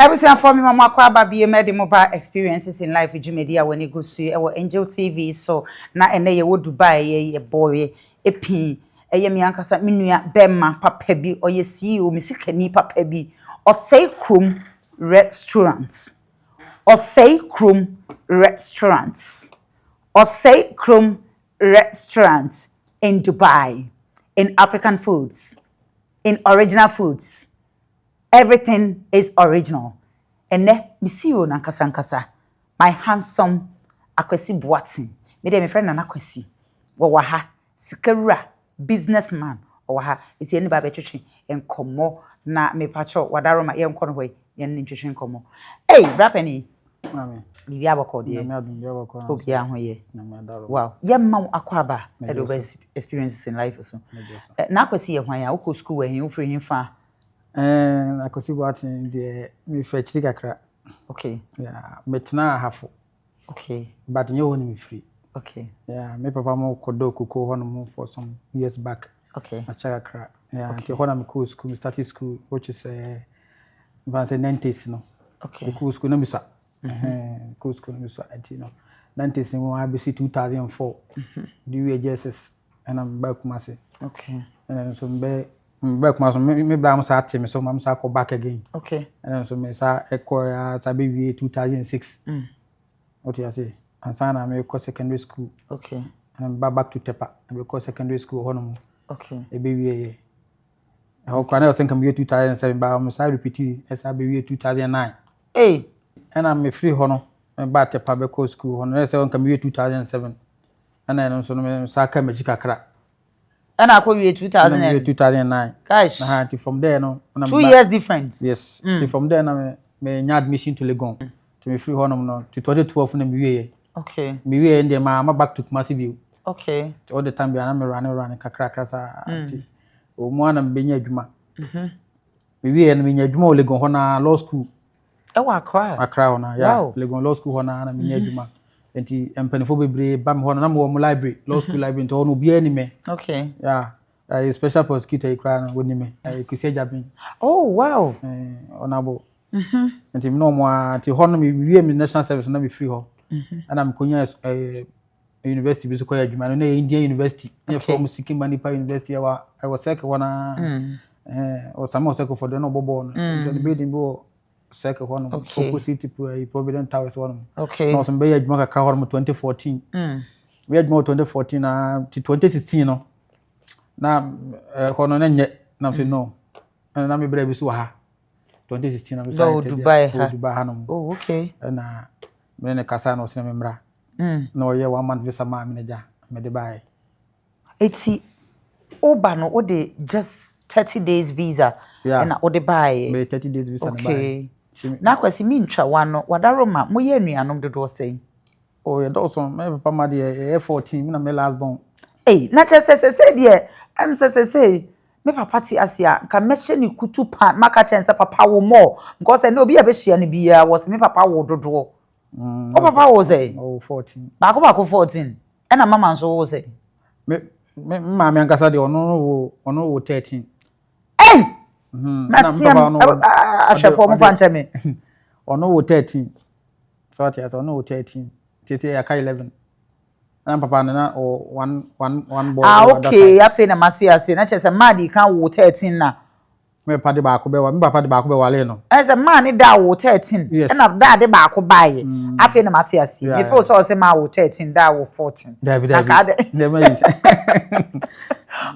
Everything for me, Mama Kwaba be made mobile experiences in life with Jumedia when you go see our Angel TV. So na ene ye wo Dubai ye boy e pin eye me ankasa menua bema papa bi or ye CEO misikani papa bi Oseikrom restaurants. Oseikrom restaurants. Oseikrom restaurants in Dubai, in African foods, in original foods. Everything is original. And ne misio na nkasa my handsome Akwasi Boateng. Me dey my friend na Akwasi. Wo ha sikawura businessman. Wo ha iti eni ba betwetwe enkomo na me pacho wadaro ma ye nkono hoy ye ntwetwe enkomo. Hey, brapeni. Mama. Bibi abako de. Na me adun bibi abako. Obi a ho ye. Na me adaro. Wow. Ye ma akwaba experiences in life so. Na Akwasi ye hwan ya wo school we hin wo free hin fa. Akwasi Boateng de me free kakra. Okay. Yeah, metna hafo. Okay. But you won't be free. Okay. Yeah, my papa mo kodo kuko hono for some years back. Okay. A chakra. Yeah, until when I'm cool school, started school, which is 90s, no. Okay. Cool school no misa. Cool school no misa, no. 90s no ABC 2004. Do JSS and I'm back Kumasi. Okay. And then so back Kumasi, me blam sa team, so I'm sa go back again. Okay. And then so me sa echo sa baby 2006. What you say? And so I go secondary school. Okay. And back to Tepa. I go secondary school honum. Okay. A baby. I hope I never think I'm 2007, but I'm sorry repeat as I be 2009. Hey. And I'm a free honor. And back to public school honor. I say on come 2007. And then also no Saka Magica crack. And I call you 2009. Gosh. From there no. 2 years difference. Yes. From there I me admission to Legon. To me free honor no to 2012 na me. Okay. Me we in there ma back to Kumasi view. Okay. All the time I'm running kakra sa anti. O mo na mbenya adwuma. Me we na menya adwuma o Legon ho na law school. E wa Accra ho na yeah. Legon law school ho na menya adwuma. Enti empanifo bebre bam ho na mo library, law school library to no bia ni me. Okay. Yeah. A special prosecutor ikra na woni me. Kwesi Jabin. Oh wow. Honorable. Enti me no mo ati ho no me we national service na be free ho. And I'm konya university bi so koya adwuma no na Indian University. From Sikkim Manipa University I was second one or some second for the no bobo no. The building bo second one opposite Provident Towers one. Okay. No some be adwuma kakra ho 2014. We adwuma 2014 to 2016 no. Na hono na nye na so no. Na me bra bi so ha 2016 na me so Dubai ha no. Oh okay. Na me ne kasa no se me mra. No ye 1 month visa ma me ja me de buy. Eti oba no o de just 30 days visa na o de buy. Me 30 days visa na buy. Okay. Na Akwasi mi ntwa wano wadaro ma mo ye anuanom dodo sei. Oh ye Dawson me papa ma de 14 me na me last born. Eh na chese de am say me papa ti asia nka mehye ni kutu pan maka chense papa wo more because no obi be hia ni bia was me papa wo dodo. O papa wo say oh 14 ba ko 14 e na mama nso wo say me mama ankasa de ono wo 13 eh na papa no afshefo mo fanche me ono wo 13 so ati as ono wo 13 tete ya ka 11 na papa na one boy okay afi na matiase na chese madi kan wo 13 na me papa de ba ko be wa me papa de ba ko be wale no ese man ni da wo 13 na da de ba ko baye afi na matiase me feel so say ma wo 13 da wo 14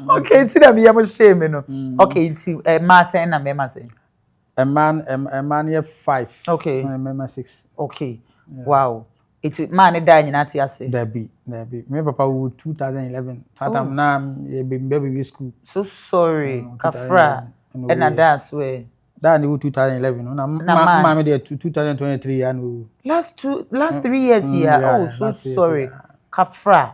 okay ti na me yam shame no okay ti ma say na me ma say a man ye 5 okay me 6 okay wow it man da nyina ti ase there be me papa wo 2011 satam na baby school so sorry kafra and that's where that in 2011 na mama dey 2023 and last 3 years here oh so sorry kafra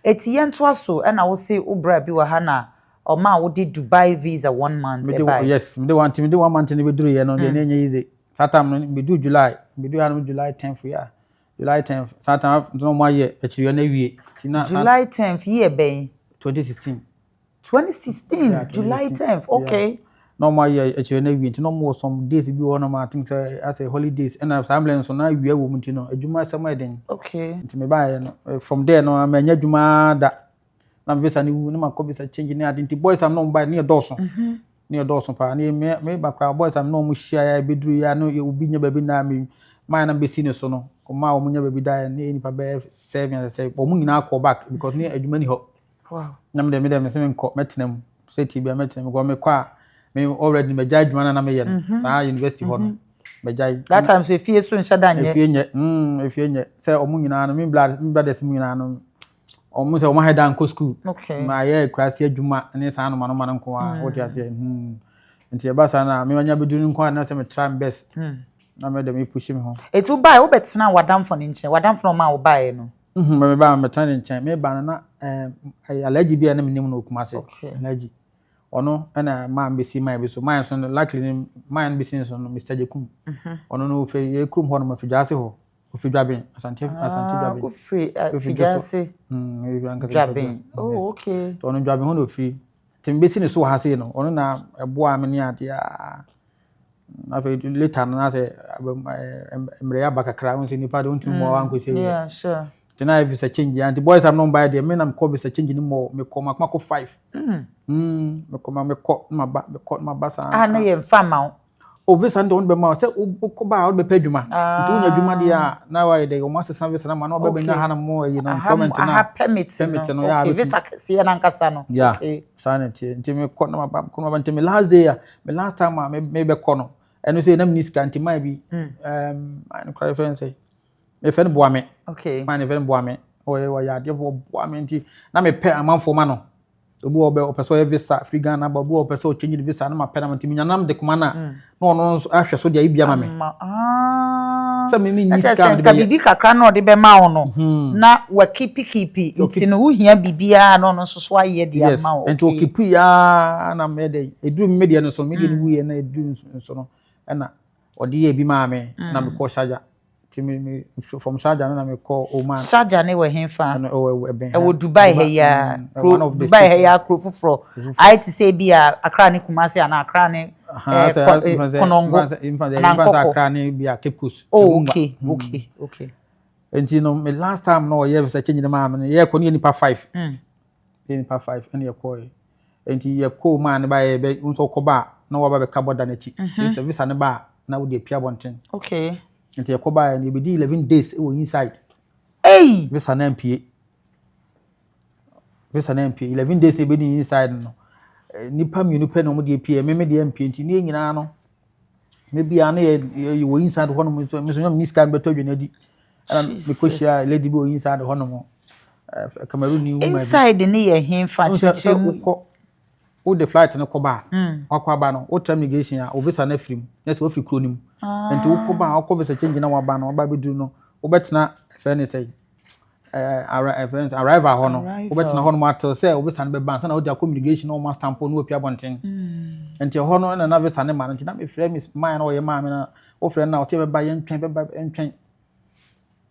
eti yento aso and I will say obra bi wa ha na o ma wo di Dubai visa 1 month yes me dey 1 month ni be duru ye no dey na easy satam me do July 10th yeah July 10th satam no mo ye akiri na wie July 10th year ben 2016 July 10th okay normal year e chere na wi nti no more some days bi wo no ma think say as a holidays and ambulance so na wi wo nti no adwuma sama den okay nti me ba no from there no ma nya adwuma da na visa ni wu na ma ko visa change ni ade nti boys am no ba ne doso ne doso pa ne me ba kwa boys am no mu hia ya beduru ya no obi nya ba bi na me ma na be si ne so no ko ma wo nya ba bi da ne nipa be 7 say o mu nyina call back because ne adwuma ni ho wow na me dem se me ko metenam say ti bia metenam go me kwa me already me judge man na me ye sa university ho no me judge that time so efie so nhyada nye efie nye say o mu nyina no me brothers mu nyina no o mu say o ma head down school okay ma ye krasi adwuma ne sa no man nko a what you say nti e ba sa na me manya beduru nko na say me try best na me dem push me ho etu buy wo betena wadam for nche wadam for ma wo buy no me ba me try nche me ba na allergy bia na me nim no kuma say allergy ono na man be see my be so man so luckily man be see so Mr. Jekum ono no fe ye krum ho no ma fijase ho ofidwaben asante dwaben ofijase dwaben oh okay ono dwaben ho no fi timbe si ne so ha sei no ono na ebo a me ne ade a na fe later na say emre ya bakakra won se nipa de won tun mo wan ko se yeah sure tena visa change and the boys am not buy there me na me call visa change ni mo me call makoma ko 5 me koma me call ma ba sa na ye mfa ma o visa ndo be ma say o ko ba o be padwuma nti unya dwuma dia na wa de o ma se visa na ma na o be nya ha na mo yi na comment na ha permit no ya visa se na nkasa no okay sanity nti me call na ma ba ko ma nti me last day me last time me be call no eno say na minister nti mai bi I cry friend say me fe no boa me okay man even boa me o ya de boa me nti na me pe amanfo ma no obi o person e visa free Ghana ba obi o person change the visa na ma pe na nti nyanam de kuma na no ahwe so de bia ma me so me ni scam de bibi kakra na de be ma wo no na wa kipi nti no wo hia bibia no so aye de ama wo nti o kipi ya na me de eduru media no so media no wuye na eduru so no na odi ye bi ma me na me ko charger me from Sharjah na me call Oman. Sharjah ne we hemfa. E wo Dubai he ya. Dubai he ya kro foforo. I to say bia Accra ne Kumasi ana Accra ne Konongo. Na Accra ne bia Cape Coast. Oh okay. Enti no me last time no ye visa change the man me ye ko ne nipa 5. Nipa 5 ene ye call. Enti ye call man ba ye be unso ko ba na wa ba be ka border na chi. Ti service ne ba na wo de pia bonten. Okay. Nti yakoba and you be 11 days inside. Hey! Visa na MPA. 11 days e be inside no. Nipa mienu pe no mo de PA me de MPA nti ne nyina no. Me bia na ye wo inside ho no me so me scan beto dwe na di. Ana me koshia lady be wo inside ho no mo. Cameroon ni woman. Inside ne ye hemfa chichim. O the flight no koba akwa ba no o termination a o visa na film na so fi kronim enti o koba o ko visa change na wa ba no ba beduru no o betena fe ne say arrival ho no o betena ho no matter say o visa na be ban na o dia communication no ma stamp no opia bonten enti ho no na visa ne ma no enti na me frɛ me man na o ye ma me na o frɛ na o se be ba ye ntwen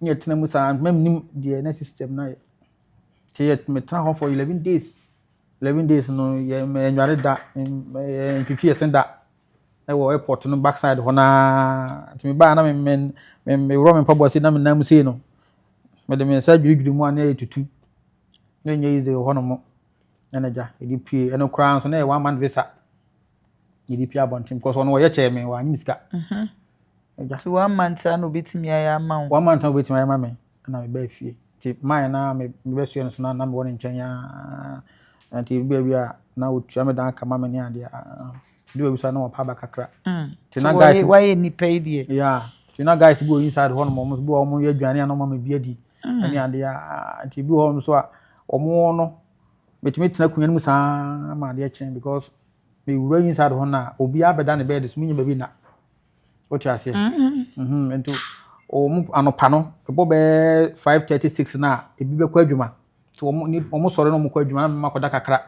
nye tena mu sa memnim the na system na ye yet me tena ho for 11 days 11 days no ye me nware da pipi senda e wo airport no backside ho na timi ba na me ro me pabo si na me nam sei no me de me sa dwidwi mu ana etutu na nye ize ho no mo enaja edi pie eno kra so na e 1 month visa edi pie abontim because ono ye che me wa nyimsika eja to 1 month na obetimi ya ma 1 month na obetimi ya ma me na me ba fie ti mai na me be so no so na me won nchen ya anti bia na otua me dan kama me ne ade do we so na opa ba kakra tina guys why ni pay die yeah tina guys go inside ho no mo bi o mo ye aduane na mo ma bi adi ani ade anti bi ho so a omo no betimi tina kunya mu sa ma ade chen because me wura inside ho na obi abeda ne bed so munya ba bi na o tia se ento o mu anopa no ebo be 5:36 na ebi be kwa adwuma omo sore no mo kwa adwuma na makoda kakra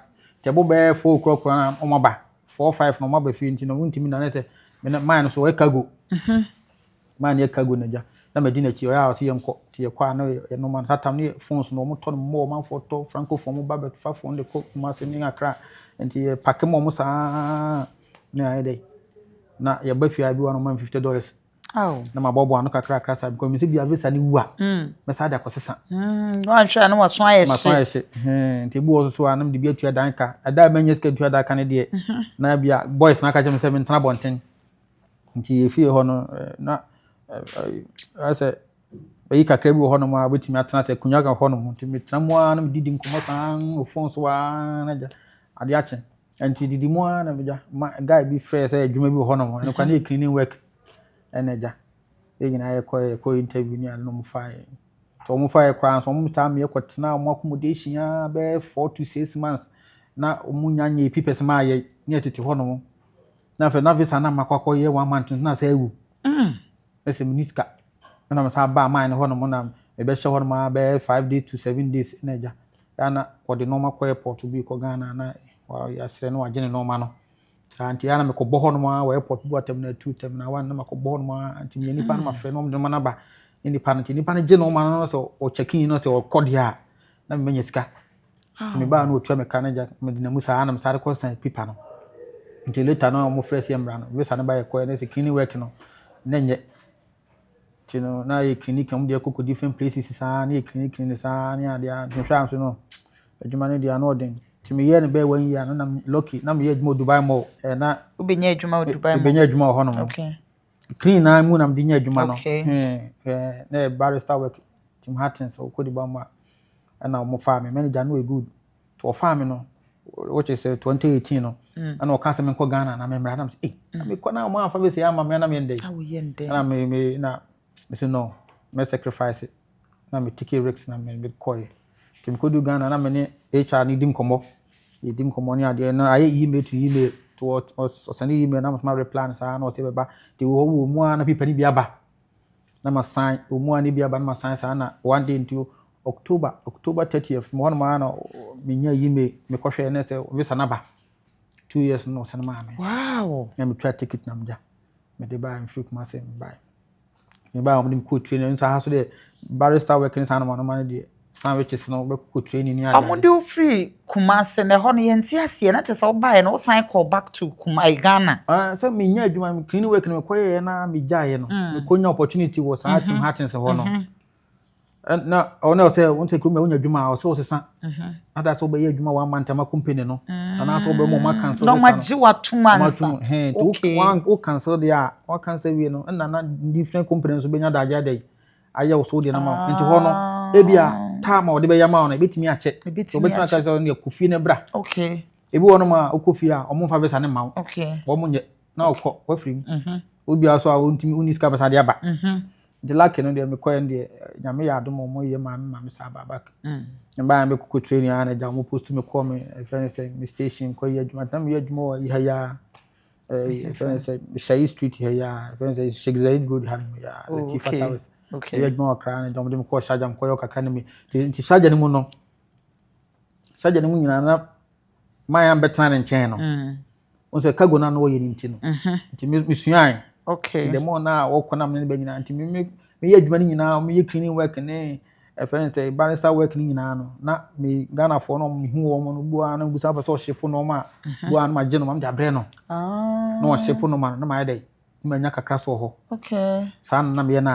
te bo be 4 o'clock na omo ba 4-5 no mo ba fi nti no wuntimi na se me man so e kago man e kago na ja na medina chi o ya so ye nko ti ye kwa na ye no man satam ne phones no mo to no mo man photo francophone mo ba be 500 ko ma se ni akra nti ye pack mo sa na ai dey na ya ba fi abi one man $50 na ma bobo anu kakra sa because me se bia visa ni wu a me sa da kosesa no anhwa na waso aye she nti bu wo so anam de bia tua dan ka ada manya ska tua da ka ne de na bia boys na ka jem se me tena bonten nti efie ho no na ase bayi kakra bi ho no ma betimi atena se kunya ka ho no nti me tena mo anam didi nkomo san ofon so wa na ja ade ache nti didi mo na me ja guy bi fair say adwuma bi ho no mo en kwa na cleaning work eneja nyina ye ko interview ni anu mo fire so mo fire kran so mo sa me ko tena mo accommodation ya be 4 to 6 months na mo nyanye pipes ma ye ni atete ho no mo na fe na visa na makwa ye 1 month na sa ewu ese miniska na mo sa ba ma ne ho no mo na e be she ho no ma be 5 days to 7 days eneja na ko de normal ko airport bi ko Ghana na wa ya sere no agene normal no anti yana me ko bo hono ma wa airport bu atem na 2 tem na 1 na ma ko bo hono ma anti me nipa na ma frɛ no ma na ba nipa na je no ma no so o check in no so o code ya na me nya sika me ba na o tua me manager me na musa ana me sare ko san pipa no nti later no mo frɛ si emra no we sa na ba ye ko na se kini work no na nye tino na ye clinic am de ko different places sa na ye clinic ni sa na ya de hwam so no adwuma ne dia no den timi ye ne be 1 year no na lucky na me ye adwuma Dubai Mall na ubenya adwuma Dubai Mall ubenya adwuma ho no okay clean na mu na me nya adwuma no na barrister work Tim Hattins o ko di ba ma na mo fa me manager no e good to fa me no which is 2018 no na o ka se me ko Ghana na me mra na me ko na mo afa be se ya ma me na me ndey na me na me say no me sacrifice it na me take risks na me ko Tim ko du Ghana na me ne HR ni dim komo ni ade na aye email to send email na ma reply sa na o se beba ti wo mu na pipa ni bia ba na ma sign o mu ani bia ba na ma sign sa na one day into October 30th mo ma na me nya email me ko hwe na se visa na ba 2 years no se na ma me wow na me try ticket na mja me de ba mfiri kuma se me ba mo dim ko train so ha so de barrister working sa na ma de sandwiches no be ko training ni ada amode free Kumasi ne ho no yenti ase na chese obae no sign call back to Ghana so me nya adwuma me clean work no me koye na me jaye no me konya opportunity was Tim Hattins ho no na ona say won take me wonya adwuma o so sesa ada so be ye adwuma 1 month ma company no ana so be mo ma cancel no ma ji wa 2 months to o cancel dia o cancel we no na different companies so be nya da aja dey aye wo so de na ma enti ho no ebia time o de be yama ona betimi ache so betimi ache so ne kofi ne bra okay ebi wono ma okofi a omo fa visa ne ma okay wo mo nye na okọ wa free obi aso a wontimi uniska basa de aba de lucky no de me koye de nyame ya adom mo ye ma me sa aba back mba me kuko training ana ja mo post me call me friend say me station koye adwuma na me adwuma yi ha ya friend say Shai Street here ya friend say Sheikh Zayed Road ha ya Latifa Towers okay we adwuma kra na jom de me ko charge am koyo kakra ne me nti charge ne mu no charge ne mu nyina na my am better than chain no once cargo na no ye nti no nti me suan okay the more na wo kona me be nyina nti me ye adwuma ni nyina me ye cleaning work ne friends say barrister work ni nyina no na me Ghana for no me hu wo mo no bua na busa pa so ship no ma bua na ma je no ma de abre no no ship no ma na ma dey me nya kakra so ho okay san na me na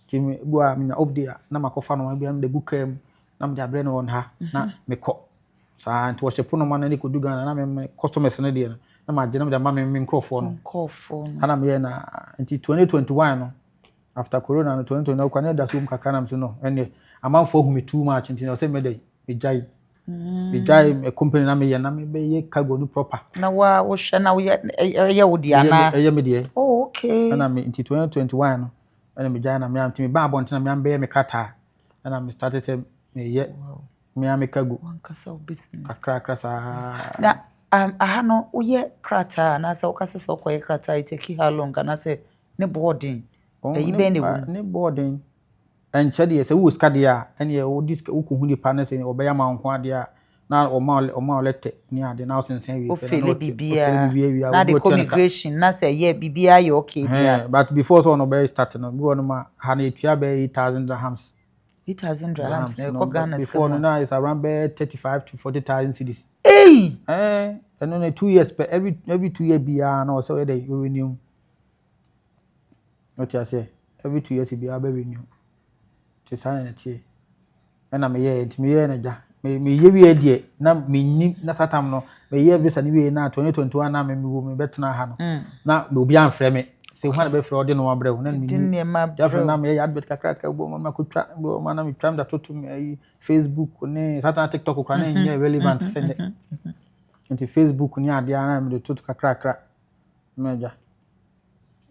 ti me bua me na off day na makofa no ma bia de gukam na me de abre no on ha na me ko sa nti wo shepo no ma na ni ko du Ghana na me customers no de na ma je na me de ma me microphone no ana me na nti 2021 no after corona no 2020 na kwa na da so kakra na so no ene amanfo hu me too much nti no say me dey me jai me company na me ye na me be ye cargo no proper na wa wo hwe na wo ye wo dia na ye me de oh okay ana me nti 2021 no ana me jai na me am ti me ba abon na me am be me krata ana me started say me ye me am cargo one kasa business kakra sa na aha no wo ye krata na say wo kasa say wo ye krata it take how long na say ne boarding eyi be ne boarding en chede say wo ska dia en ye wo disk wo ko hu ni partner say obeya ma nko ade na o ma lete ni ade na sensen wi ofele bibia na the immigration na say ye bibia ye okay bia but before so no be start no bi won ma ha na etua be 8,000 dirhams 8,000 dirhams na ko Ghana before no now is around be 35 to 40,000 cedis Hey! And then 2 years, but every 2 years, be no, so they renew. What you say? Every 2 years, be renew. To sign it here. And I'm here, it's me, and me, ye dear, na me, na satam no, me ye visa ni na 2021 na me me better na ha no. Na no be an frame. Say one be fraud no abre na me. Therefore na me advert kakra bo ma kutwa bo ma na me tram da to me Facebook ne satan TikTok kra na nye relevant send. Nti Facebook ni ade na me to kakra meja.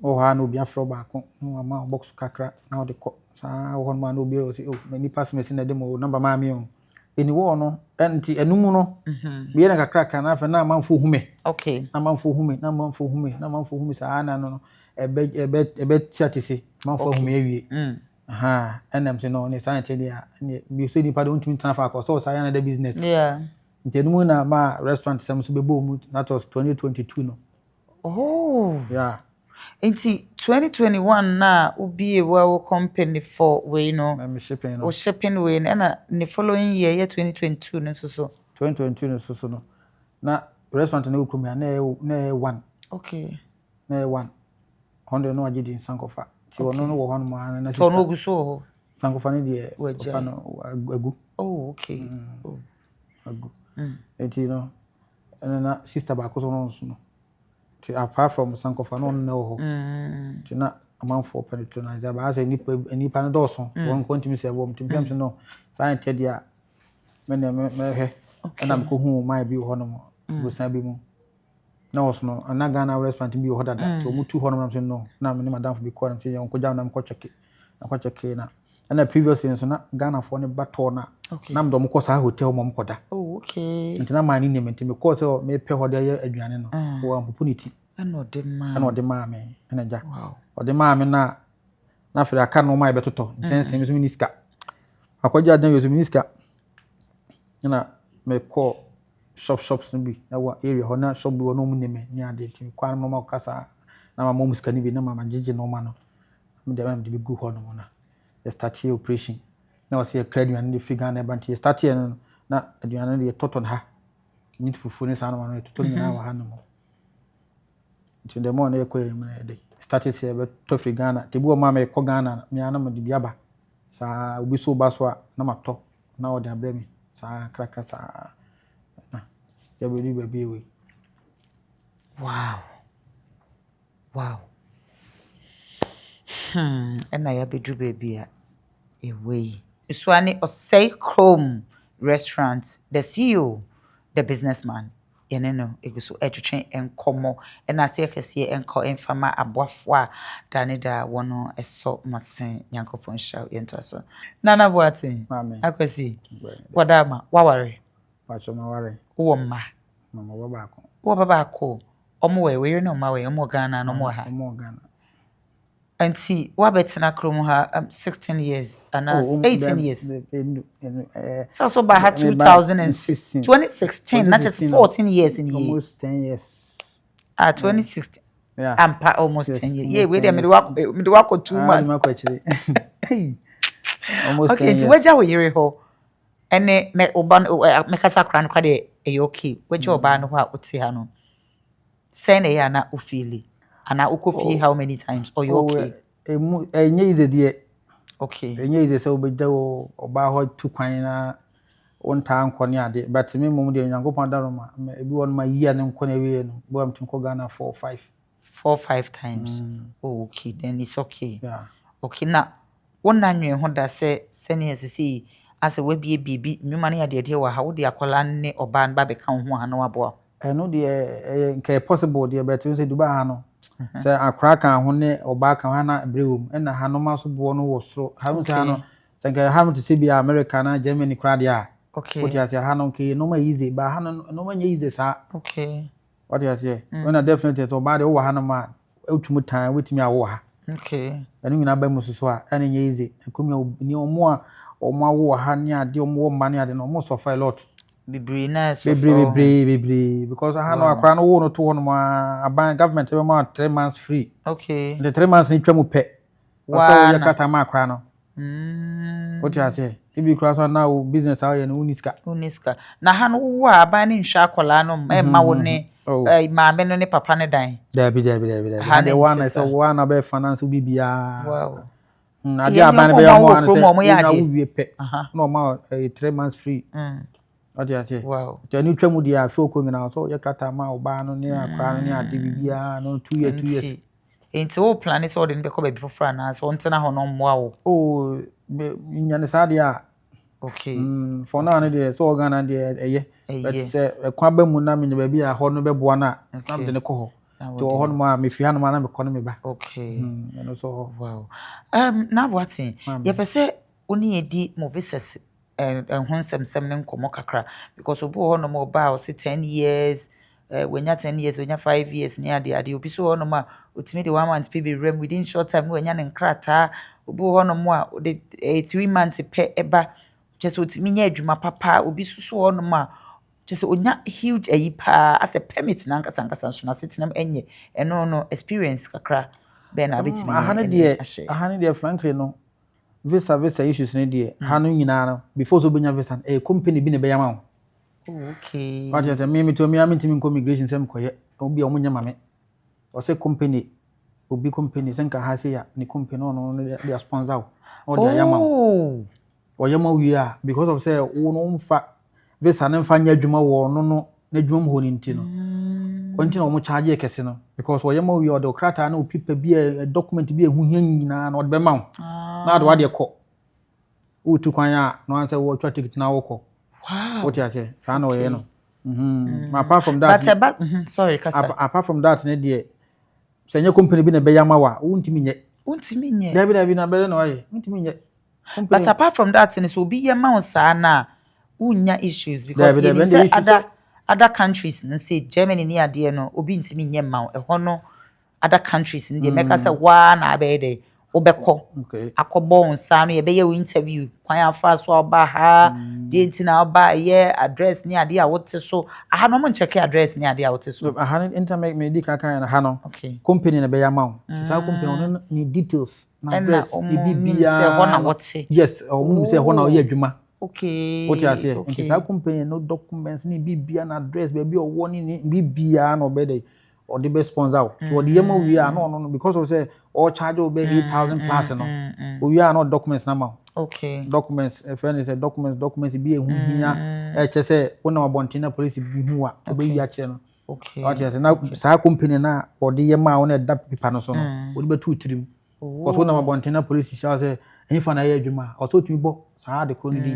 O ha no be an fraud ba ko no ma box kakra na o de ko sa o hon ma no be o say o me pass me sin na dem o number ma me o. Eni wo no enti enum no be na kakra na fa na manfo hume. Okay. Na manfo hume sa na no ebe tiatese manfo hume awie. Aha enam se no ne science dia me so ni pa don tumi transfer ko so sa ya na the business. Yeah. Nti enum na ma restaurant sam so bebo mu that was 2022 no. Oh. Yeah. Inti 2021 na ubi ewa company for we no. Me shipping no. O shipping we na the following year 2022 no so. 2022 no so no. Na restaurant na ukumi na one. Okay. Na one. Hondo no agidi nsankofa. Ti wono no wo hono ma na sister. So no guso ho. Sankofa ne de ofa no agu. Oh, okay. Oh. Agu. Enti no na sister ba ko so no so no. Apart from Sankofa no ho. Ti na amanfo patronize ba as nipa no doso won continue say bom timpem no science dia me he na me ko hu mai bi ho no mo go san bi mu na was no na Ghana restaurant bi ho dada to mu tu ho no no na me madam bi ko na say on ko jam na me ko check na previously so na Ghana for ne bato na na me do mo ko sa hotel mo ko da. Oh, okay. Nti na mani ne me ko say me pe ho de aduane no so opportunity ana ode ma me na ja. Wow. Ode ma me na fere aka no ma betoto ntense me so miniska akwaja dan yo so miniska na me ko shops no bi na wa area ho na shop bi no mu neme ni ade ti kwa no ma kasa na ma mo muska ni bi na ma magege no ma no me de bi gu ho no na start here operation na was here credit and the figure na banti start here na aduane de toton ha ni fufu ni sa no ma no toton ni na wa ha no mo nti de mo na e ko e me de started here but to free Ghana te bu ma me ko Ghana me ana mo de biaba sa obi so ba so na mato na o de abre mi sa kraka sa na ya be bi we. Wow. And I be do baby away. Iswani Oseikrom restaurant, the CEO, the businessman. No, eguso etwetwe enkomo na se akese enko enfama aboafo dane da wono eso masen yankopon shaw yento so Nana Boating Akwasi wadama waware pacho maware wo mma mama babako wo babako omo we no ma we omo Ghana no mo ha omo Ghana anti wabetena krom ha 16 years and 18 years so by 2016 2016 that is 14 years in here almost 10 years 2016 yeah almost 10 years yeah we dey me dey work 2 months almost okay 10 years okay weja we yire ho ene me oban me kasa kra no kwa de e okay weja oban no ho a uti ha no say na ya na ofili ana ukofi how many times or you okay enye ize de okay enye ize se obeja oba ho tu kwan na onta anko ne ade but me mum de nyankopon daroma ebi won ma yia ne nko na we no bo am tin ko Ghana 4 5 times oh okay then it's okay yeah okay na wona nwe ho da se ne asisi ase we bibi nwuma ne ade de wa ha wo de akola ne oba ba be kan ho ha na wabo eno de nke possible de but we say Dubai ha no se akra kan ho ne oba kan ha na brewum na ha no ma so bo no wo soro ha no ha no se nke ha no to see be America na Germany kra de a okay what you say ha no ke no ma easy ba ha no ma nya easy sa okay what you say when definitely to ba de wo ha no ma otumu tan wetimi awo ha okay enu nyina ba mususu a ene nya easy ekumi ni omo awo ha ni ade omo mma ni ade no omo so a lot bibri na so bibri because ha no akra no wo no to ho no ma aban government be ma 3 months free okay the 3 months ni twa mu pe so ya kata ma akra no What you say? If you cross on now business out and uniska. Na ha no wo aba ne nhwa akola no ma wo ne maame no ne papa ne dan. There. And the one I saw one about finance bibia. Wow. I did aba be more and say no more 3 months free. What you say? Wow. The new twemu dia feel ko na so ye kata ma oba no ne akra no ne ade bibia no 2 years. Enti wo plan is all den be ko be before na so ntena ho no mmoa wo. Oh, nyane sa dia. Okay. For now no dey so Ghana dey but say kwa ba mu na me be bia ho no be boa na na me de ne ko ho. To ho no ma me fi ha no ma na me ko no me ba. Okay. No so wow. Na Boating, ye pese oni edi movies ho nsem ne nkomo kakra because obo ho no mo ba o say 10 years when you 10 years when you 5 years near the obi so ho no ma otimi de 1 month be rem within short time when you ne nkrata obo ho no mo a the 3 months pe eba just otimi nya adwuma papa obi so ho no ma just onya huge ayipa as a permit na nkasa so na setinam enye eno no experience kakra be na betimi ahane de frankly no visa issues ne de hanu nyina no before so benya visa company bi ne be yama. Okay. What you say me to me amintimi immigration sem koye obi o munya mame o say company obi company senka ha say ya ni company no they sponsor o de yama o yama wi a because of say wo no mfa visa ne mfa nya adwuma wo no na adwuma ho ni ntino onti na o mo charge e kese no because o yama wi o de krata na o pipa bi a document bi ehu hia nyina na o de be ma na de wa de ko o tu kwan a no answer wo twa ticket na wo ko. Wow. What you say? Sano okay. No. Apart from that, sorry, Kasa. Apart from that, ne dear. Say your company be na be yamawa. Untimi nye. David na be no aye. Untimi nye. But apart from that, ne so be yama sana. Unya issues because other countries, say Germany ni ade no, obi ntimi nye ma. Eho no other countries in the make say wa na be dey. Obeko akobo nsa no ye be ye interview kwan afa so oba ha de ntina oba ye address ni ade a wote so aha no mo check address ni ade a wote so aha intermake me di kaka na ha no company na be ya ma ti sa company no ni details na address e bibia say ho na wote yes o mu say ho na ye adwuma okay what you say ti sa company no documents ni bibia na address be bi o wo ni bibia na obede or the best sponsor to the yema we are no because of say all charge will be 8,000 plus no we are not documents now okay documents if any say documents be hu hia che say wona abontina police bi hu a obe yi ache no okay what you say now sa company na or the yema wona da paper no so no we be 2-3 because wona abontina police say any fa na ye adwuma o so tumi bo sa de ko ndi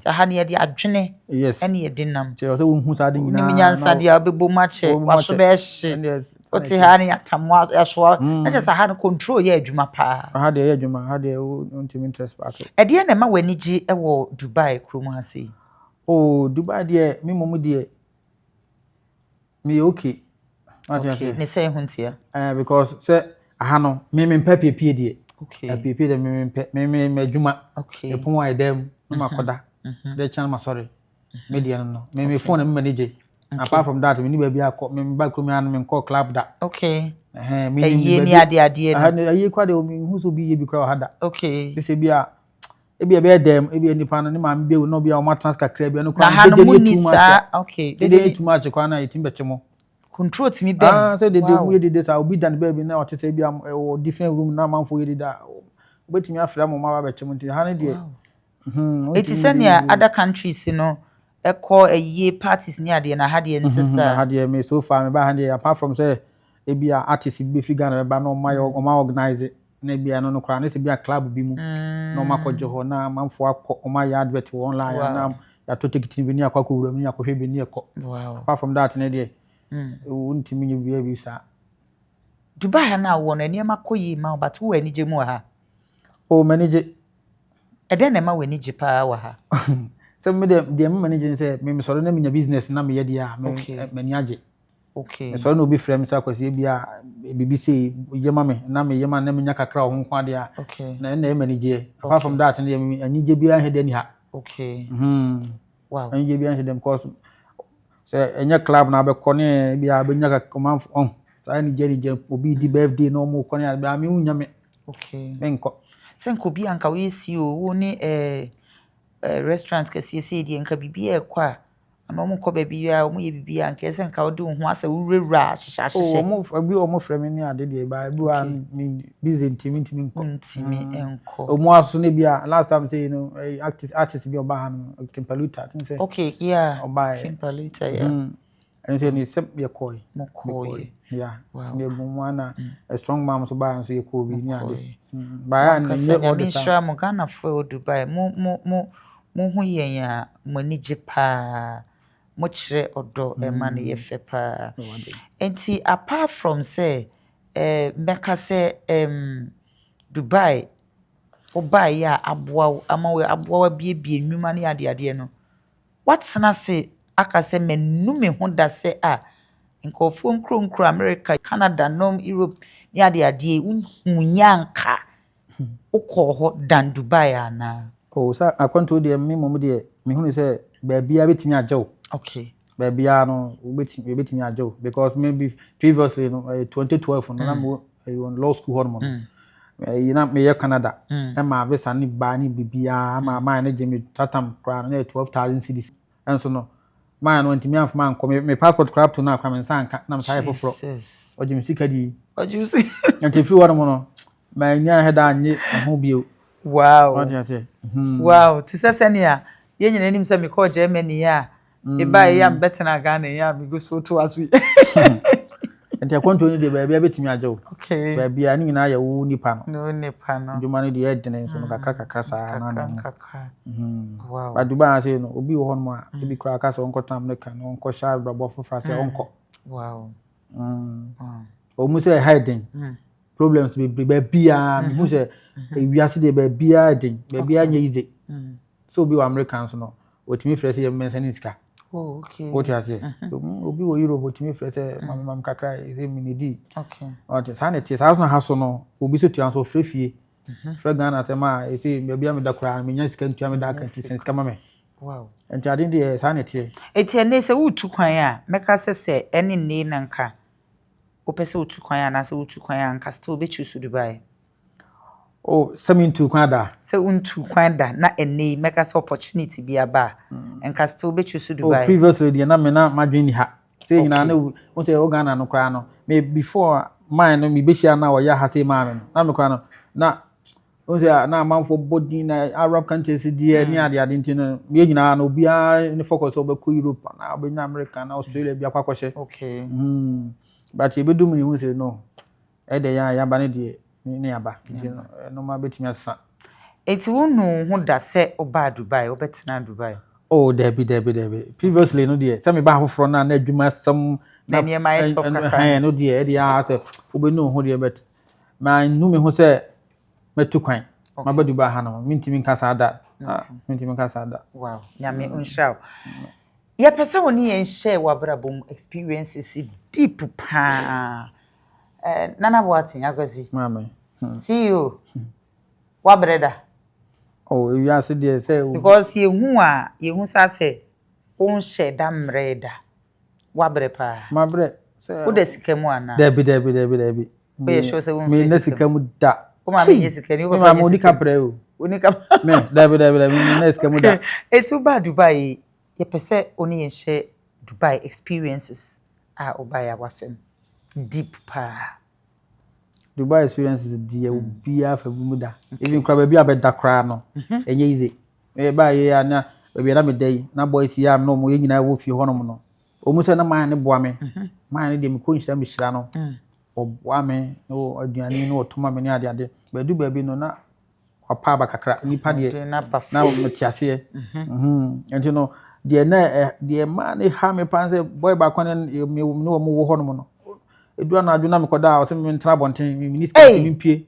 aha ne ye adwene yes ene ye dinam che o so hu sa de nyina ni minyansa de obebo mache waso be hye oti ha ne atamwa eso na che sa ha ne control ye adwuma pa ha de ye adwuma ha de ntimi interest pa so e de na ma wani gi e wo Dubai krom ha sei oh Dubai de me momu de me okay ne say huntia because say aha no me pepie de okay pepie de me adwuma okay e pon wa dem makoda de chan ma sorry media no me phone me manage apart from that me ni ba bia me ba krom ya no me call club da okay me ni ade no ayi kwa de o me hu so bi ye bi kra hada okay this bia be dem nipa no ni ma mbe no bia o ma transfer kra bia no kwa de too much okay de too much kwa na etim bechemo control timi ben say de mu ye de sa obi dan baby na o te say bia different room na manfo ye da obetimi afra mo ma ba bechemo nti ha ne de it is any other countries you know e call a year parties near the na ha de ntisa ha de me so far me ba ha de apart from say e bia artist be figure na ba no ma organize na bia no kra na se bia club bi mu no makojo ho na manfo akọ o ma ya advert online na ya to ticket bi ni akọ wura mi akọ hwe bi ni ekọ apart from that na de untimi nyi bia bi sa Dubai na wo no eni makoyi ma but wo ani je mu ha o manage e den na ma wani je pa wa ha so me de manage say me so na me business na me ye dia me ni age okay me so na obi frame sa kwase bia BBC yema me na me yema na me nya kakra ho kwa dia na e manage apart from that na ani je bia he de ni ha okay wow ani je bia he dem cause say enya club na be kone bia be nya ka command on so ani je obi di birthday no mo kone bia me unya me okay me nko senko bi anka we CEO wo ni restaurant ka sie die nka bibia ekwa ana omo ko ba bia omo ye bibia anka ese nka wo de ho asa wurewura hyehyehye omo frame ni ade de ba bi wa busy ntimi enko omo aso ne bia last time say artist bi oba ha no Kimpaluta think say okay yeah oba Kimpaluta yeah and say ni sep ye koi yeah ne bu na a strong man so ba so ye ko bi ni ade ba ya ni all the time mo Ghana for Dubai mo hu yen a mo ni jipa mo kire odo e ma no ye fe pa enti apart from say meka say Dubai obai ya aboa amawe aboa bie nnwuma ne ade no watsena se aka se menu me ho da se nkofo nkro America Canada nom Europe ne ade unhunyanka ukọ ho dan Dubai ana sa akwanto de me mom de me hunu se ba bia betimi ajew okay ba bia no betimi ajew because maybe previously no 2012 no na mo on law school hormone you know me Canada e ma visa ni ba ni bibia ma na jemi tatam kra na 12,000 cedis enso no ma no ntimi amfa ma nko me passport crap to na kwa me sanka na msaye foforo ojimi sikadi ojusi nti fi wona mo no ma nya heda anye ho bio wow what you say wow to say nia ye nyina nim say me call Germany ya e ba ya mbetena Ghana ya me go so to asu enti akwanto ni de ba bia betimi ajew okay ba bia ni nyina ya wo nipa no nipa no nduma ni de edene so no kakaka sa na na wow ba Dubai say no obi wo ho no a ebi kra aka so onko tam ne kan onko sha brabo fofra say onko wow o mu say hiding problems be bia me hu say wiase de ba bia din ba bia nya easy so obi wa Americans no otimi fresh ye mensa ni sika oh okay what you say obi wo Europe otimi fresh mam kakra say minidi okay what say na tie sa so ha so no obi so tuan so frefie fra Ghana say ma say me bia me da kra me nya sika ntua me da kan ti sika ma me wow enti adin de sa na tie eti ene se utu kwan a meka se ene ne nanka opese utu kwan a na se utu kwan a nka still be choose Dubai oh semi to kwada se untu kwanda na ene meka se opportunity bi aba nka still be choose Dubai oh previously the na me na madwen ni ha say na na won say o Ghana no kwa no me before mine no me be share na o ya ha say ma me na me kwa no na won say na manfo body na Arab countries die ni ade ntino me nyina na obia ni focus obekọ Europe na obenya America na Australia bia kwakọhye okay but e bedum ni won say no e de ya ba ne de ni aba ntino no ma betimi asa eti wonu hu da se oba Dubai obetena Dubai oh debi previously no there say me ba hofro na adwuma sam na ne ma e top kakra no there e dey say obenu ho there but ma nu me ho say metu kwan ma ba Dubai ha no mintimi nkasa ada wow nyame unshao ya pesa woni yen share wabrabom experiences deep pa Nana Boating Akwasi mama see you wabreda oh you are say there say because yehu sa say on share da mreda wabre pa ma bre say wo da sikamu ana debi we show say won me na sikamu da o ma me sikani o ma mo nika pre o unika me debi me na sikamu da etu ba Dubai ye pese oni yen share Dubai experiences oba ya wafem deep pa Dubai experiences die obia fa bumuda even kra ba bia beda kra no enye easy e ba ye ya na ba bia na me dai na boys ya no mo ye nyina wo fi ho no mo o mu se na man ne boa me man ne de me ko nhira me hira no o boa me o aduane no otoma me ne ade ba du ba bi no na opa ba kakra nipa de na metiase enti no de man ne ha me pan se boy ba kon ne mo wo ho no mo no edua na aduna me koda o se me ntra bonten me minister timi mpie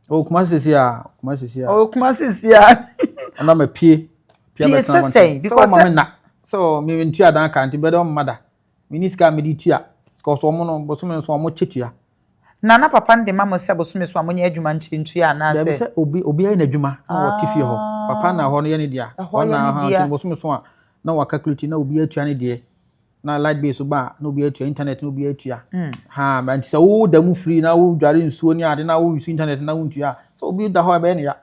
o kuma sisi a ana me pie betra bonten because so me na so me ntua dan kan ti bedo mada minister me di tua because o mo no boso me so o mo chetua na papa ndem ma mo se boso me so amonya adwuma nchentua na se obi ai na adwuma na o tifie ho papa na ho no ye ne dia ho na ha ti boso me so a na wa calculate na obi atua ne dia na light bill so ba no be atua internet no be atua ha ba nti se wo da mu free na wo dware nsuo ni ade na wo use internet na wo ntua so obi da ho be ne ya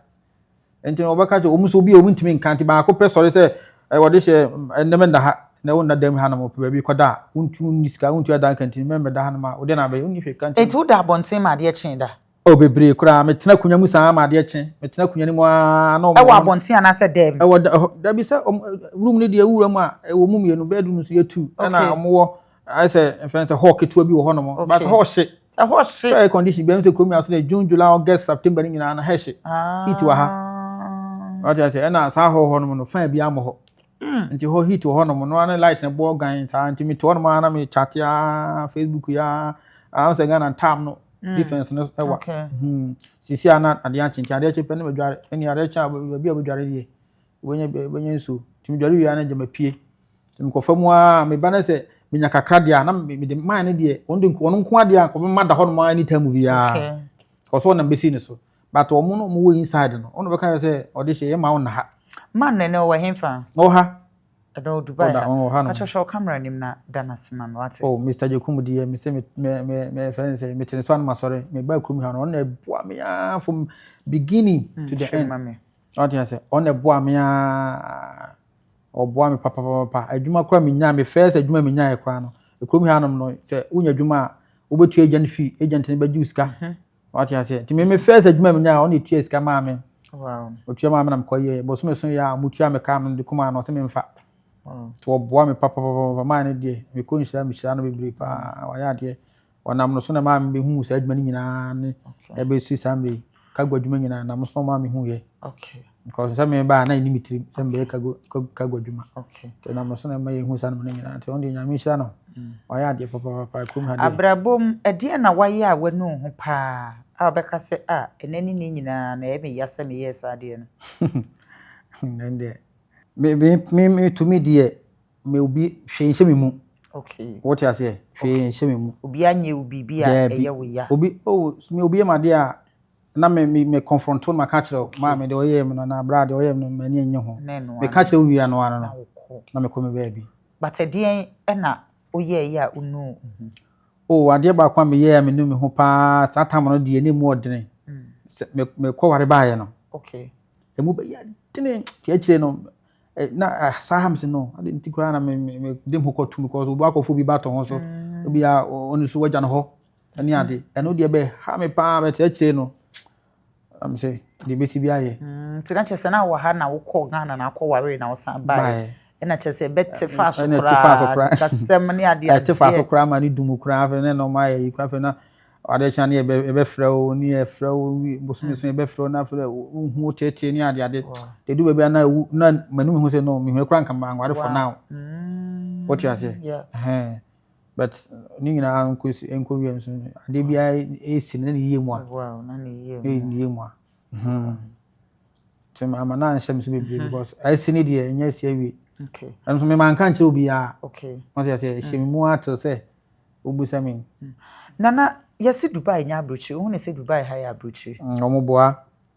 enti no obaka je o mu so obi o mu ntimi nkante ba ko pesore se wo de hye endem da ha na wo na dem ha na mo pe bi koda untu niska untu da nkante member da ha na ma wo de na be unni hwe kante enti wo da bonten ma de chen da o bebre kura metena kunya mu saa ma de chen metena kunya ni mo na e wa bonten ana se dem e wo da bi se room ni de ewura mu a e wo mu mienu bedroom so yetu na mo wo I say fence hawk to be ho no mo but horse e horse air condition be so krom aso na June July August September ni na heshi heat wa ha what I say na sa ho no no fan bi am ho nti ho heat ho no no na light na bo gan sa nti mi to no ma na mi chat ya Facebook ya am say Ghana time no difference no e wa sisi ana ade an chinti ade chepe na badware eni ade cha bi abadware die bonye nso timi dware wi ana jama pie timi ko famu a me bana se minya kakra dia na me de man ne de wondo nko ade an ko ma da ho no ma anytime bi ya ko so na mbesi ne so but o mu no mo wo inside no ono be ka se ode hye ma won na ha man ne no wo hemfa o ha do Dubai ka cho camera nim na dana sima me wate oh Mr. Jokum die me se me friends me tene so an masore me ba krum ha no na bua me ya from beginning to the end what you say on e bua me ya oboa me papa adwuma kra me nya me first adwuma me nya e kra no ekrom ha no se unya adwuma wo betu agent fee agent ne baju sika what you say ti me first adwuma me nya on etu sika ma me wow otu ma me na me koye bo so me so ya mutu me ka me de kuma no se me mfa to oboa me papa ma ne de me ko nshira me shira no bebre pa wa ya de onam no so na ma me hu sa adwuma ni nyina ne e be su sambe ka gwadwuma nyina na mo so ma me hu ye okay because some ba na ni mitrim some be ka gwadwuma okay te na mo so na ma ye hu sa no nyina te on de nyame hia no wa ya de papa krum ha de abrabom ade na waye a wanu ho pa a obeka se a enani ni nyina na e me yasa me yes ade no nende me to me de me obi hwenhye me mu okay what you say hwenhye me mu obi anye obi bia eye wo ya obi oh me obi ma de a na me confront ma catch ma me de oye me na bra de oye me mani enye ho me catch wi ano ano na me ko me baby but edien e na oye ya unu oh ade ba kwa me ye me nu me ho pa satam no de ni mu odene me ko ware ba ye no okay emu ba ya dene ti akire no na sahams no ade nti kura na me dem ho ko tu because obo akofo bi ba to ho so obi ya onu so waja no ho ani ade eno de be ha me pa be ti akire no am say de besi bi aye ti na chese na wo ha na wo ko Ghana na akọ ware na wo san ba e na chese bet fa so kra kasem ne ade ate fa so kra ma ni dumu kra fe ne no ma ye kwa fe na ade cha ne e be frɛ ni e frɛ bosumi so e be frɛ na frɛ hu tete ni ade de du be na manu hu se no me hu kra nka ma ngware for now what you say but ni na enko wi so ade bi ai si ne ye mu a wow na ne ye mu a tem amana nhyem so be because ai si ne de nya si awi okay am so me man kan che obi a okay what you say hyem mu ato se obusa me nana yesi Dubai nya abrochi hu ne se Dubai ha ya abrochi omoboa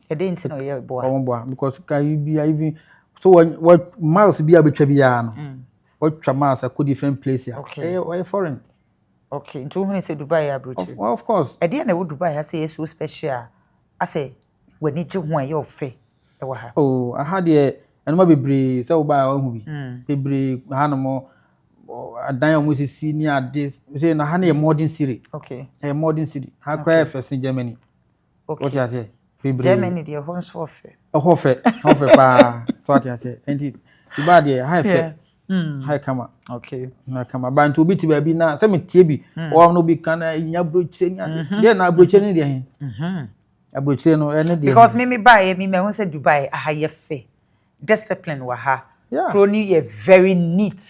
e dey nti no ye boa omoboa because kai bi even so what miles bi abetwa bi ya no what twa miles a different place ya foreign okay nti hu ne se Dubai ya abrochi of course e dey na wo Dubai ha se so special ase wani ji ho ye ofe e wa ha oh aha de eno ma bebre se wo ba hu bi bebre ha no mo adan omo sisi ni ade say na ha na modern city okay modern city ha cry first in Germany okay what you say bebre Germany de ho nso ofe ofe pa so what you say enti iba de ha fe ha kama okay na kama ba nti obi ti ba bi na se me tie bi o no bi kana nya brochire ni ade de na brochire ni de he abrochire no ene de because me buy me hu say Dubai aha ye fe discipline wa ha Crony ye very neat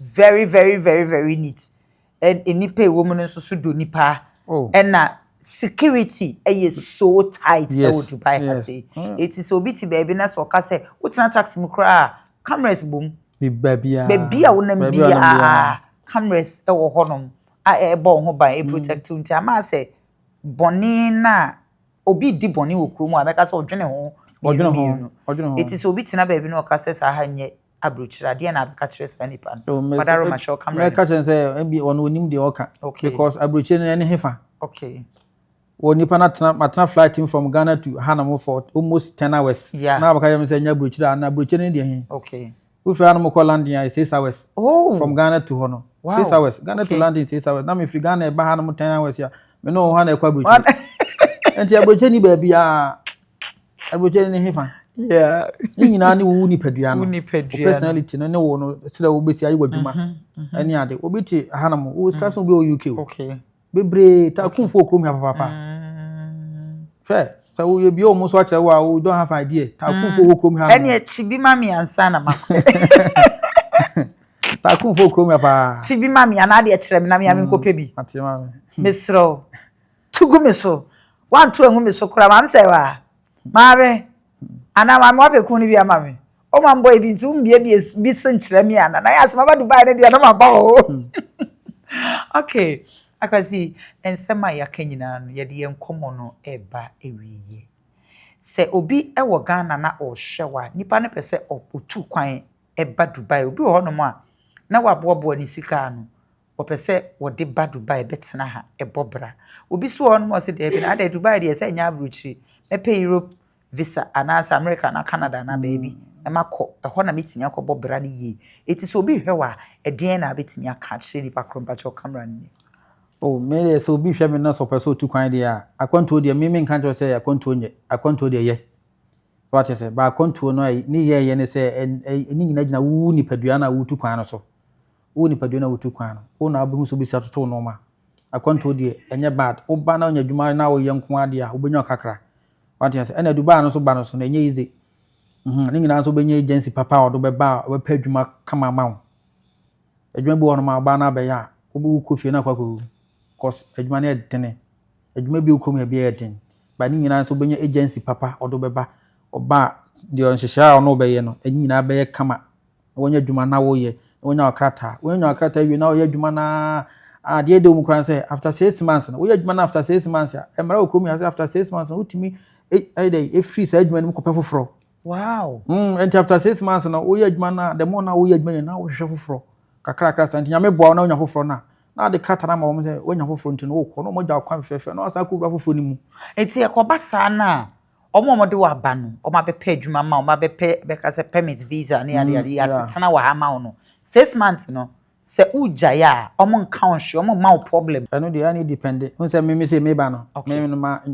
very very very very neat and enipa woman nso so do nipa and na security so tight e wo Dubai ha say it is obi ti baby na so ka say utina taxi mu kra cameras bom bebia wo nam bia cameras e wo honom a e bo ho ban e protect unti ama say boni na obi di boni wo kro mu a meka say odwene ho it is obi tina baby na o ka say sa ha nye abrochira de na abeka kire sa nipa Oh, Madaro ma show camera me catch and say be on onim de oka because abrochire no any hefa okay wo nipa na matna flight in from Ghana to Hanamo for almost 10 hours na abaka yam say nya abrochire na abrochire no de he okay we fi Hanamo call landing is 6 hours from Ghana to Hono 6 hours Ghana to landing 6 hours na me fi Ghana e ba Hanamo 10 hours ya me no ho na e kwa abrochire enti abrochire ni ba bia abrochire ni hefa nyina ne wo nipadua no personality no ne wo no sira wo besi ayi waduma ani ade obiti Hanamo wo ska so be o UK okay bebre ta kunfo okrom ya papa so we be almost watch we don't have idea ta kunfo okrom ha ani e chibi mami ansa na makọ ta kunfo okrom ya pa chibi mami anade e kire me na me nkope bi ate mami mesro tugu me so wan to enhu me so kura mam se wa mabe ana mam obe kun bi amame o mam boy bi tu mbie bi so nkire me ana na yas maba Dubai ne dia na maba o okay Akwasi ensema ya kanyina no ye de enkomo no eba ewiye se obi e wo Ghana na o hwewa nipa ne pese oputu kwan eba Dubai obi ho no ma na wabobo ni sika no wo pese wo de ba Dubai betena ha ebobra obi so ho no ma se de bi na Dubai de se nya abruchi mepe Europe visa anasa America na Canada na baby e makọ ho na metimi akọ bra ne ye eti so obi hwewa e den na betimi aka kire nipa krompa cho camera ni oh me so bi hwe me na so person tu kwan dia akwanto dia me nkan jo say akwanto dia ye what you say ba akwanto no ni ye ne say ni nyina gina wu ni padua na wu tu kwan no so wu ni padua na wu tu kwan no wo na abu so bi sa toto no ma akwanto dia enye bad wo ba na onya dwuma na wo ye nko ade a wo benya kakra what you say ena Dubai no so ba no so na enye easy ni nyina so benya agency papa wo do be ba wo pa dwuma kama ma wo adwuma bi wo no ma ba na be ya wo bu kofi na kwako cause adwuma na edene adwuma bi okrom ya bi eden ba ni nyina so benya agency papa odo beba oba de onhihia ono be ye no nyina be ye kama wonya adwuma na wo ye wonya akrata wi na wo ye adwuma na de mu kran say after 6 months na wo ye adwuma na after 6 months ya emra okrom ya say after 6 months utimi e free say adwuma ni kope foforo wow and after 6 months na wo ye adwuma na the more na wo ye adwuma na wo hwehwe foforo kakra santi nyame boa na wonya foforo na de katara ma wo say wonya foforo ntino wo ko no mo ja kwa fefe na asa ko bra foforo ni mu enti e ko basa na omo de wa ba no o ma be pa adwuma ma o ma be ka se permit visa na ya setena wa ha ma no 6 months no se uja ya omo nka onhwe omo ma problem eno de any depend won say me say me ba no me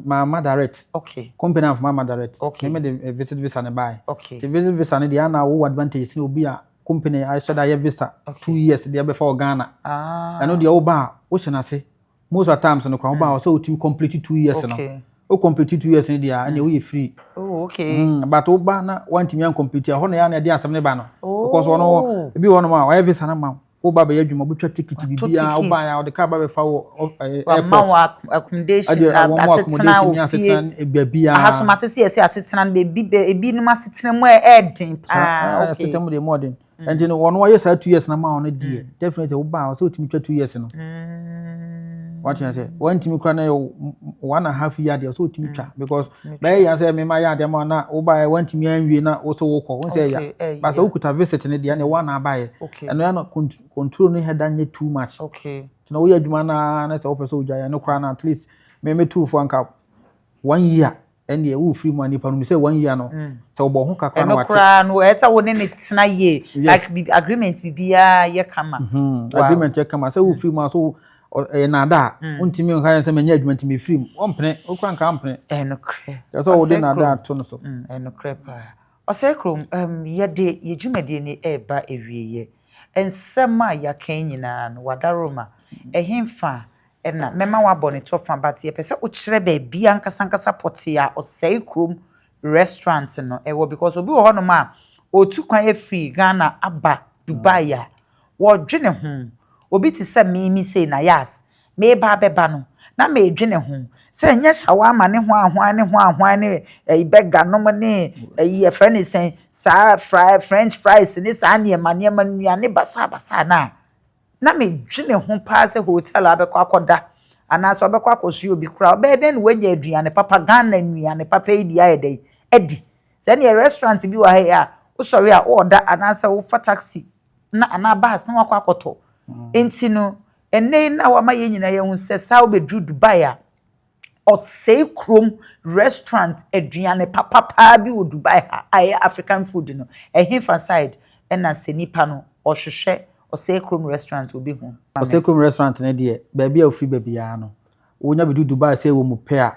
ma direct okay company of ma direct me de visit visa na buy the visit visa na de na wo advantage ni obi a company I said I have visa 2 years there before Ghana eno de wo ba wo hye na se most of times no kwa wo ba so ultimate complete 2 years no o complete 2 years ni dia and you free but o ba na want me complete ho na ya na dia asem ne ba no because ono bi wono ma wa visa na ma o ba be adwuma botwa ticket bibia o ba ya o de ka ba be fa wo airport accommodation asetena bibia aha so matese ese asetena ebi no asetena mu edin asetena de modern and you know wono wa yes 2 years na ma ono die definitely o ba so ultimate 2 years no what you say one team kra na 1.5 year there so ultimate twa because by you say me ma ya dem na o ba one team anwie na wo so wo ko won say ya but so ukuta visit ne dia na one abaye eno ya no control no head anye too much na wo ya dwuma na say wo person ugya ya no kra na at least me two for anka 1 year and ye wo free money pa no say 1 year no say wo bo ho kakra na wate kra no esa wo ne ne tena ye like agreement bibia ye kama agreement ye kama say wo free ma so na da untimi nka say menya adwuma ntimi free ompene okra nka ompene enokre so wo de na da to no so enokre pa Oseikrom ye de ye dwumade ni eba ewieye ensema ya kan nyina no wadaroma ehemfa na mema wabɔ ne tofa but ye pese wo kyerɛ ba bia nkasa potia Oseikrom restaurant no ewo because obi wo hɔ no ma otu kwan free Ghana aba Dubai ya wo dwene ho obi ti se me say Nayas me ba beba no na me dwene ho se nya shawama ne ho ahwan ne burger no ne ye friend say sa french fries ne sa ne manema nuane basa na me dwene ho pa se hotel abekọ akoda ana so abekọ akosu obi kura obe den wanya aduane papa Ghana aduane papa yi dia edi se ne restaurant bi wa ha sorry a order anasa wo fa taxi na anabas na wakọ akoto enti no enne na wa ma ye nyina ye hu se sa wo bedru Dubai a Oseikrom restaurant aduane papa bi wo Dubai ha aye African food no ehimfa side na se nipa no ohwehwe Oseikrom restaurant obi hu Oseikrom restaurant ne de baabi a ofri baabi ya no wonya bedu Dubai se wo mu pe a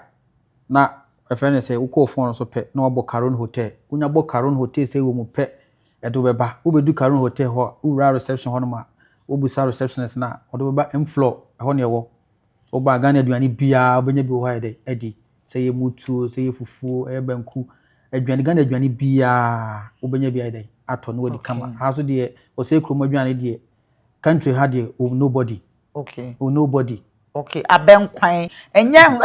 na friend say wo phone so pe na wo Caron Hotel wonya bo Caron Hotel se wo mu pe edo beba wo bedu Caron Hotel ho wo reception ho no ma wo busa receptionist na odo beba m floor ho ne wo ba Ghana aduane bia obenya bi wo ha edi say ye mutu say ye fufu banku aduane Ghana aduane bia obenya bia ato no wadi kama ha so de Oseikrom aduane de country had nobody nobody okay abenkwan enya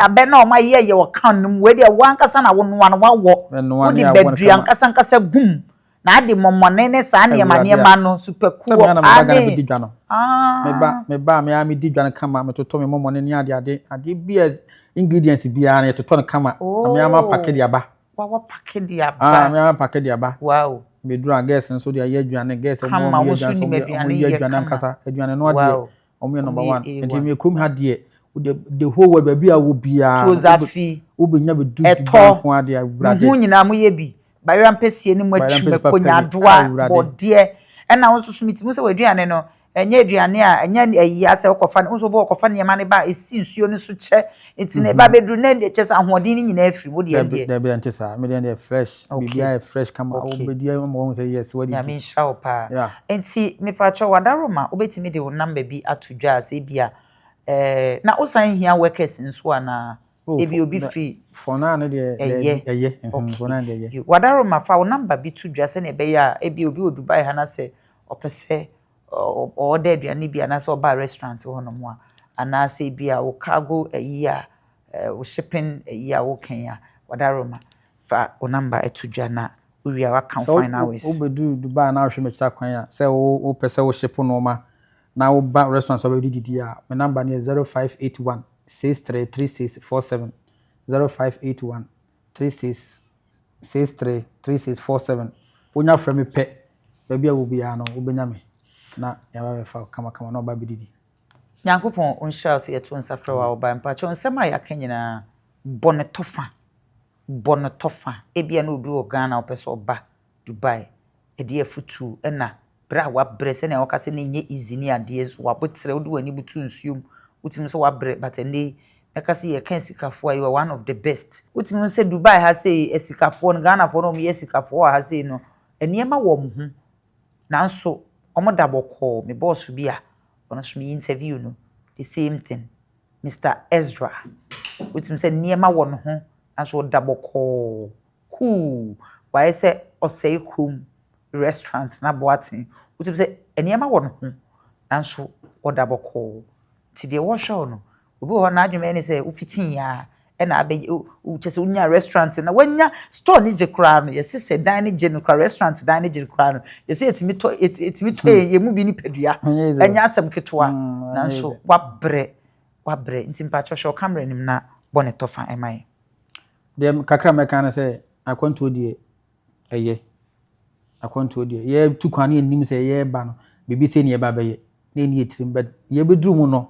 aben na o ma ye wo kan num we de wankasa na wonu wan wawo wo di bedru ankasa nkasa gum na ade momone ne sa ne ma no supercool me ba me di dwan kama me toto me momone ne ade bia ingredients bia na toto no kama me ama packet dia ba wa packet dia ba me ama packet dia ba wow bedru a guest nso dia ye aduane guest mo ye aduane ye aduane ankasa aduane no ade omo number 1 enti me krom ha de the whole world baby a wo bia tozafi wo benya be du banko ade awurade mu nyina mo ye bi bayram pesie ni mo atwime konya doa bode na wo susu mitimu se waduane no enye aduane a enye ayi ase okofa ne so bo okofa ne ma ne ba esi nsuo ne so che enti ne ba bedru na de chesa ahoden ni nyina afiri wo de de be antisa me de fresh bibia fresh kama wo bedi mo won say yes what ya me sha opa enti me pa cho wadaroma obetimi de wo number bi atudwa ase bia na osan hia workers nso ana ebi obi free for now ne de for now de wadaroma fa wo number bi tudwa se ne be ya ebi obi Dubai ha na se opese order aduane bia na se oba restaurant ho no mo ana se bia wo cargo wo shipping wo kan ya wadaroma fa wo number etudwa na we are account final ways wo bedu Dubai na hwe mecha kwan ya se wo pese wo ship no ma na wo ba restaurant so be didi a my number ne 0581 633647 0581 3647 wonya fra me pe baabi a wo bia no wo benya me na ya ba fa kama na ba bididi Nyankopon onhia se yeto nsafra wa oba mpa cho nsema ya kanyina bonetofa ebia na obi wo Ghana opeso oba Dubai ede afutu na bra wa brese na wakase na nye easy ni ade so wabotre wo de wani butu nsuom utim so wa bre but ende ekase ye kan sikafo you are one of the best utim se Dubai ha say esikafo no Ghana fo no me esikafo ha say no eniema wo mo hu nanso omodaboko me boss bi a ono so me interview no the same thing Mr. Ezra utim se niema wo no ho nanso daboko cool why say Oseikrom restaurant na Boating utim se eniema wo no ho nanso odaboko ti de wo show no obi ho na adwuma ni se ufitin ya na abe uchese unya restaurant na wanya store ni je kra no yesi se dan ni je no kra restaurant dan ni je kra no yesi etimi to ye mu bi ni pedua anya asem ketwa na so wabre ntimpa cho camera nim na bonnet fa emai dem kakra meka na se akwanto die eye akwanto die ye tukwane nim se ye ba no bibi se ni ye ba beye na ni etirim bed ye beduru mu no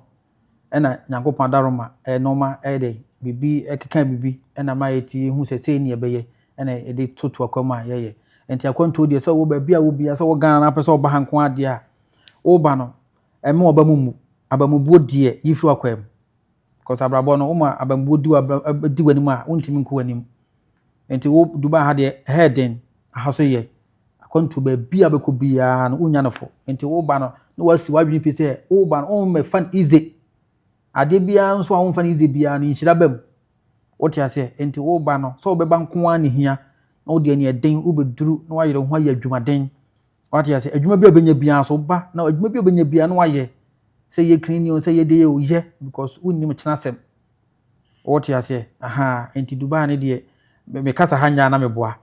ena Nyankopon daroma normal dey bibi ekeka bibi ena ma yeti hu se ni ebeye ena ede toto akoma ye enti akwanto die se wo ba bia wo bia se wo Ghana na pese wo ba hanko ade a wo ba no eme wo ba mumu abamubuo die yifu akwam because abrabo no uma abamubuo di wani mu a untimi nko wani mu enti wo Dubai ha de heading ahaso ye akwanto ba bia be ko bia no unya nofo enti wo ba no no wasi wadwini pese wo ba no me fan easy ade bia nso a wonfa ize bia no nhira bam wote ase enti wo ba no so obeba nko an hia na wo de ani eden ubeduru na wayere ho aye adwumaden wote ase adwuma bia obenya bia so ba na adwuma bia obenya bia na waye se ye clean se ye de ye ye because unnim chena sem wote ase aha enti Dubai ne de me kasa hanya na meboa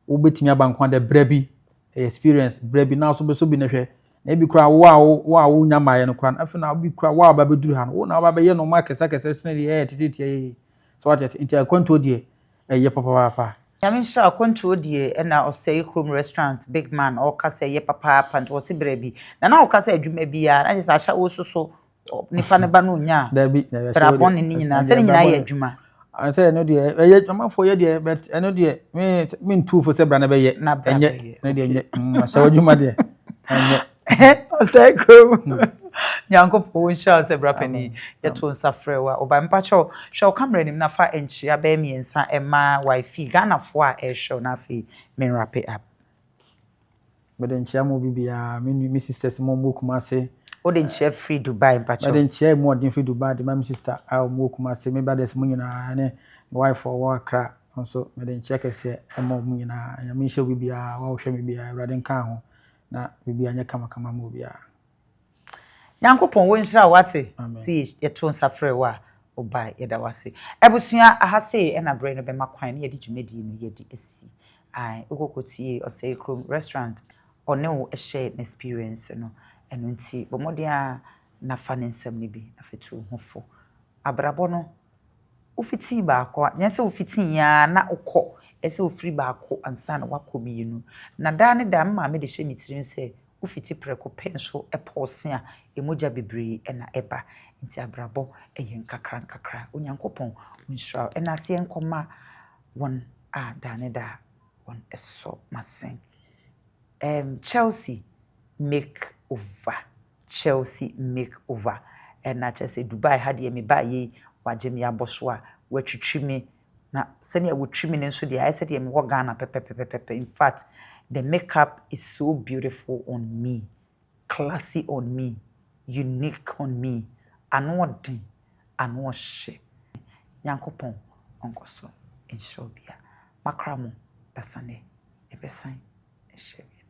wo betimi abanko de brabi experience brabi na so be so bi na hwe na bi kura wo nyamaye no kura afi na bi kura wa ba beduru ha no na ba be ye no market kese kese titi so what it into kwanto die ye papa Yamin sha control die na Oseikrom restaurant big man or kase ye papa pant wo si brebi na kase adwuma bia na se sha wo so nipa ne ba no nya da bi brabon ni nyina se nyina ye adwuma I say no dey eye amafo ye dey but eno dey me ntu fo se bra na be ye enye no dey enye sha adwuma dey enye Oseikrom Nyankopɔ nhyia se brapani yeto nsafrewa oba mpacho hwe camera nim na fa enchia ba miensa ema wifi Ghana fo a ehwe na fi men wrap it up me den chia mo bibia me sisters mo kuma se o den chia free Dubai mpacho me den chia mo den free Dubai de my sister a mo kuma se me brothers mo nyina ne wife or Accra so me den chia kese mo nyina nya me hye bibia wa hwe me bia awrade nka ho na bibia nya kama mo bia Nyankopɔn wo nhyira wate si yeto nsafrewa oba yeda wase ebusua ahase na bre no be makwan ne yedi dwumadi no yedi esi ai okokotie Oseikrom restaurant one wo share experience no eno nti bomodia na fa ne nsam ne bi afetu hofo abrabo no ufiti ba akwa nyense ufiti ya na ukọ ese ofiri ba akọ ansa na wakomi no na da ne da mma me de hye mitirin se ufiti preko penso epose a emoja bebre na eba nti abrabo eyen kakra onyankopon unshra na se enkoma won a da ne da won eso masen Chelsea makeover na chese Dubai hade me ba ye wagemi aboso a watwitwimi na sene ya wotwimi ne nso de I said me wo Ghana pepe in fact the makeup is so beautiful on me, classy on me, unique on me, anodin anoshe Nyankopon onkoso enshobia makramo dasane ebesan enshebia